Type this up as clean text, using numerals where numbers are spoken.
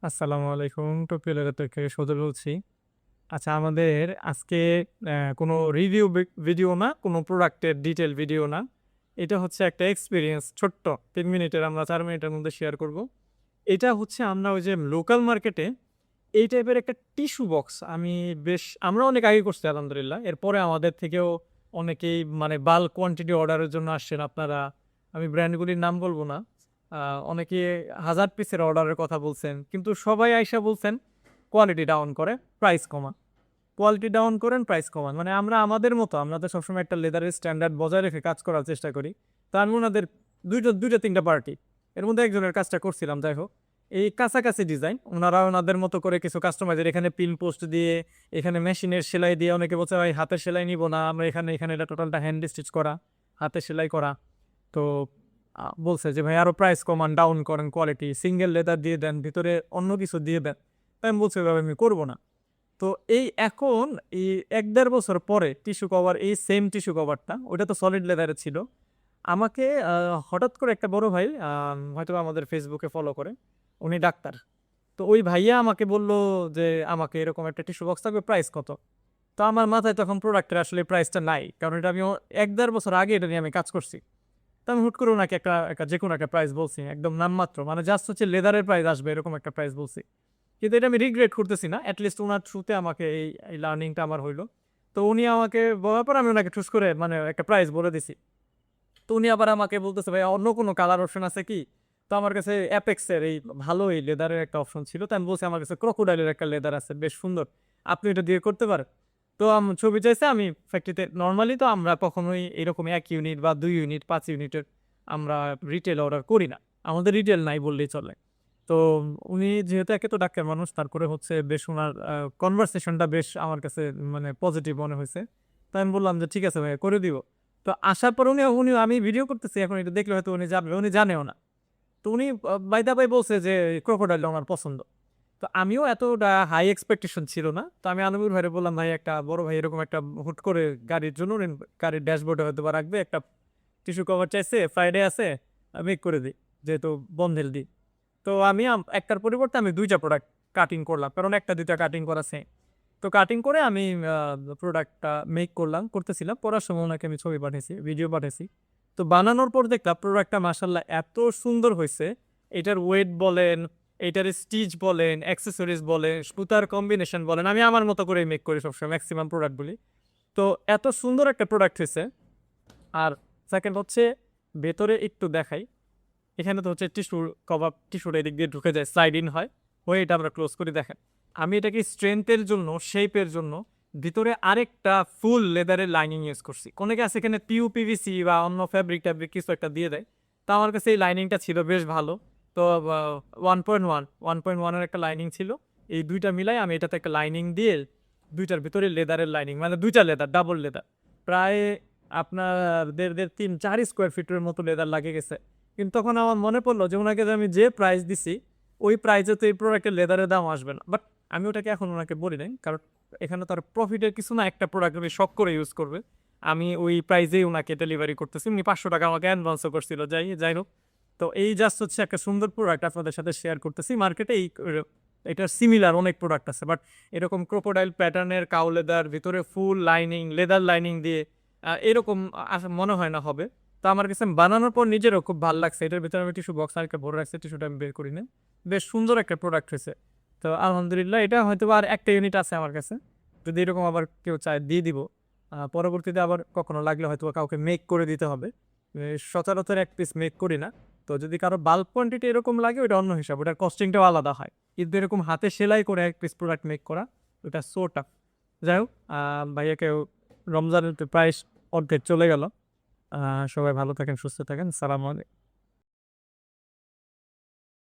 আসসালামু আলাইকুম। টপিল এলাকার থেকে সজল বলছি। আচ্ছা আমাদের আজকে কোনো রিভিউ ভিডিও না, কোনো প্রোডাক্টের ডিটেইল ভিডিও না। এটা হচ্ছে একটা এক্সপেরিয়েন্স ছোট্ট ৩ মিনিটের আমরা ৪ মিনিটের মধ্যে শেয়ার করব। এটা হচ্ছে আমরা ওই যে লোকাল মার্কেটে এই টাইপের একটা টিস্যু বক্স আমরা অনেক আগে করছি আলহামদুলিল্লাহ। এরপরে আমাদের থেকেও অনেকেই মানে বাল্ক কোয়ান্টিটি অর্ডারের জন্য আসছেন আপনারা। আমি ব্র্যান্ডগুলির নাম বলব না। অনেকে ১০০০ পিসের অর্ডারের কথা বলছেন। কিন্তু সবাই আইসা বলছেন কোয়ালিটি ডাউন করে, প্রাইস কমান। কোয়ালিটি ডাউন করেন, প্রাইস কমান। মানে আমরা আমাদের মতো আমরা তো সবসময় একটা লেদারের স্ট্যান্ডার্ড বজায় রেখে কাজ করার চেষ্টা করি। তো আমি ওনাদের ২টা ৩টা পার্টি। এর মধ্যে একজনের কাজটা করছিলাম যাই হোক। এই কাছাকাছি ডিজাইন ওনারা ওনাদের মতো করে কিছু কাস্টমাইজের এখানে পিন পোস্ট দিয়ে, এখানে মেশিনের সেলাই দিয়ে অনেকে বলছে ভাই হাতের সেলাই নিব না। আমরা এখানে এটা টোটালটা হ্যান্ড স্টিচ করা, হাতে সেলাই করা। তো বলছে যে ভাই আরো প্রাইস কমান, ডাউন করেন কোয়ালিটি, সিঙ্গেল লেদার দিয়ে দেন, ভিতরে অন্য কিছু দিয়ে দেন। তাই আমি বলছি এভাবে আমি করব না। তো এই এখন এই ১-১.৫ বছর পরে টিস্যু কভার এই সেম টিস্যু কভারটা ওটা তো সলিড লেদারের ছিল। আমাকে হঠাৎ করে একটা বড় ভাই হয়তোবা আমাদের ফেসবুকে ফলো করে। উনি ডাক্তার। তো ওই ভাইয়া আমাকে বলল যে, "আমাকে এরকম একটা টিস্যু বক্স লাগবে, প্রাইস কত?" তো আমার মাথায় তখন প্রোডাক্টের আসলে প্রাইসটা নাই। কারণ এটা আমি ১-১.৫ বছর আগে এটা নিয়ে আমি কাজ করছি। তো আমি হুট করে উনাকে একটা যেকোনো একটা প্রাইস বলছি। একদম নামমাত্র। মানে জাস্ট হচ্ছে লেদারের প্রাইস আসবে এরকম একটা প্রাইস বলছি। কিন্তু এটা আমি রিগ্রেট করতেছি না। এট লিস্ট উনার থ্রুতে আমাকে এই লার্নিংটা আমার হইলো। তো উনি আমাকে বলার পর আমি উনাকে ঠুস করে মানে একটা প্রাইস বলে দিছি। তো উনি আবার আমাকে বলতেছে, "ভাই অন্য কোনো কালার অপশন আছে কি?" তো আমার কাছে অ্যাপেক্স এর এই ভালো এই লেদারের একটা অপশন ছিল। তো আমি বলছি, "আমার কাছে ক্রোকোডাইল এর একটা লেদার আছে, বেশ সুন্দর। আপনি এটা দিয়ে করতে পারেন?" তো ছবি চাইছে আমি ফ্যাক্টরিতে নরমালি তো আমরা কখনোই এরকম ১ ইউনিট বা ২ ইউনিট, ৫ ইউনিটের আমরা রিটেল অর্ডার করি না। আমাদের রিটেল নাই বললেই চলে। তো উনি যেহেতু একে তো ডাক্তার মানুষ, তারপরে হচ্ছে বেশ উনার কনভারসেশনটা বেশ আমার কাছে মানে পজিটিভ মনে হইছে। তো আমি বললাম যে, "ঠিক আছে ভাইয়া করে দিব।" তো আসার পর উনি আমি ভিডিও করতেছি এখন এটা দেখলে হয়তো উনি যাবে, উনি জানেও না। তো উনি বাই দা বাই বলছে যে ক্রোকোডাইলটা উনার পছন্দ। তো আমিও এতটা হাই এক্সপেকটেশন ছিল না। তো আমি আলমগীর ভাইরে বললাম, "ভাই একটা বড় ভাই এরকম একটা হুট করে গাড়ির জন্য গাড়ির ড্যাশবোর্ডে হয়তোবা রাখবে। একটা টিস্যু কভার চাইছে, ফ্রাইডে আছে, মেক করে দেই। যেহেতু বন্ধের দিন।" তো আমি একটার পরিবর্তে আমি ২ টা প্রোডাক্ট কাটিং করলাম। কারণ ১ টা ২ টা কাটিং করা সেম। তো কাটিং করে আমি আ প্রোডাক্টটা মেক করতেছিলাম। করার সময় উনাকে আমি ছবি পাঠাইছি, ভিডিও পাঠাইছি। তো বানানোর পর দেখলাম প্রোডাক্টটা মাশাআল্লাহ এত সুন্দর হইছে। এটার ওয়েট বলেন, এটার স্টিচ বলেন, অ্যাক্সেসরিজ বলেন, সুতার কম্বিনেশন বলেন, আমি আমার মতো করেই মেক করি সবসময় মেক্সিমাম প্রোডাক্টগুলি। তো এত সুন্দর একটা প্রোডাক্ট হইছে। আর 2nd হচ্ছে ভেতরে একটু দেখাই। এখানে তো হচ্ছে টিস্যুটা এদিক দিয়ে ঢুকে যায়, স্লাইড ইন হয়। হয়ে এটা আমরা ক্লোজ করি দেখেন। আমি এটাকে স্ট্রেংথ এর জন্য, শেপ এর জন্য ভিতরে আরেকটা ফুল লেদারের লাইনিং ইউজ করছি। অনেকে আছে এখানে পিইউ-পিভিসি বা অন্য ফেব্রিক-ট্যাব্রিক কিছু একটা দিয়ে দেয়। তো আমার কাছে এই লাইনিংটা ছিল বেশ ভালো। তো 1.1 এর একটা লাইনিং ছিল। এই ২ টা মিলায় আমি এটাতে একটা লাইনিং দিয়ে ২ টার ভিতরে লেদারের লাইনিং মানে ২ টা লেদার, ডাবল লেদার। প্রায় আপনার ১.৫, ৩, ৪ স্কোয়ার ফিটের মতো লেদার লাগে গেছে। কিন্তু তখন আমার মনে পড়ল যে উনাকে যে আমি যে প্রাইস দিছি, ওই প্রাইসে তো এই প্রোডাক্টের লেদারের দাম আসবে না। বাট আমি ওটাকে এখন উনাকে বলি নাই। কারণ এখানে তো আর প্রফিটের কিছু না, একটা প্রোডাক্ট উনি শখ করে ইউজ করবে। আমি ওই প্রাইসেই উনাকে ডেলিভারি করতেছি। উনি ৳৫০০ আমাকে অ্যাডভান্সও করছিল। যাই হোক। তো এই জাস্ট হচ্ছে একটা সুন্দর প্রোডাক্ট আপনাদের সাথে শেয়ার করতেছি। মার্কেটে এটার সিমিলার অনেক প্রোডাক্ট আছে। বাট এরকম ক্রোকোডাইল প্যাটার্নের কাউ লেদার, ভিতরে ফুল লাইনিং, লেদার লাইনিং দিয়ে এরকম মনে হয় না হবে। তো আমার কাছে বানানোর পর নিজেরও খুব ভাল লাগছে। এটার ভেতরে আমি টিস্যু বক্স আরেকটা ভরে রাখছি, টিস্যুটা আমি বের করি নাই। বেশ সুন্দর একটা প্রোডাক্ট হইছে। তো আলহামদুলিল্লাহ এটা হয়তোবা আর একটা ইউনিট আছে আমার কাছে। যদি এরকম আবার কেউ চায় দিয়ে দিব। পরবর্তীতে আবার কখনো লাগলে হয়তোবা কাউকে মেক করে দিতে হবে। সচরাচর ১ পিস মেক করি না। তো যদি কারো বাল্ক কোয়ান্টিটি এরকম লাগে ওইটা অন্য হিসাব। ওটার কস্টিংটাও আলাদা হয়। কিন্তু এরকম হাতে সেলাই করে ১ পিস প্রোডাক্ট মেক করা ওটা সো টাফ। যাই হোক ভাইয়াকে রমজানের তো প্রায় অর্ধেক চলে গেল। সবাই ভালো থাকেন, সুস্থ থাকেন। সালামু আলাইকুম।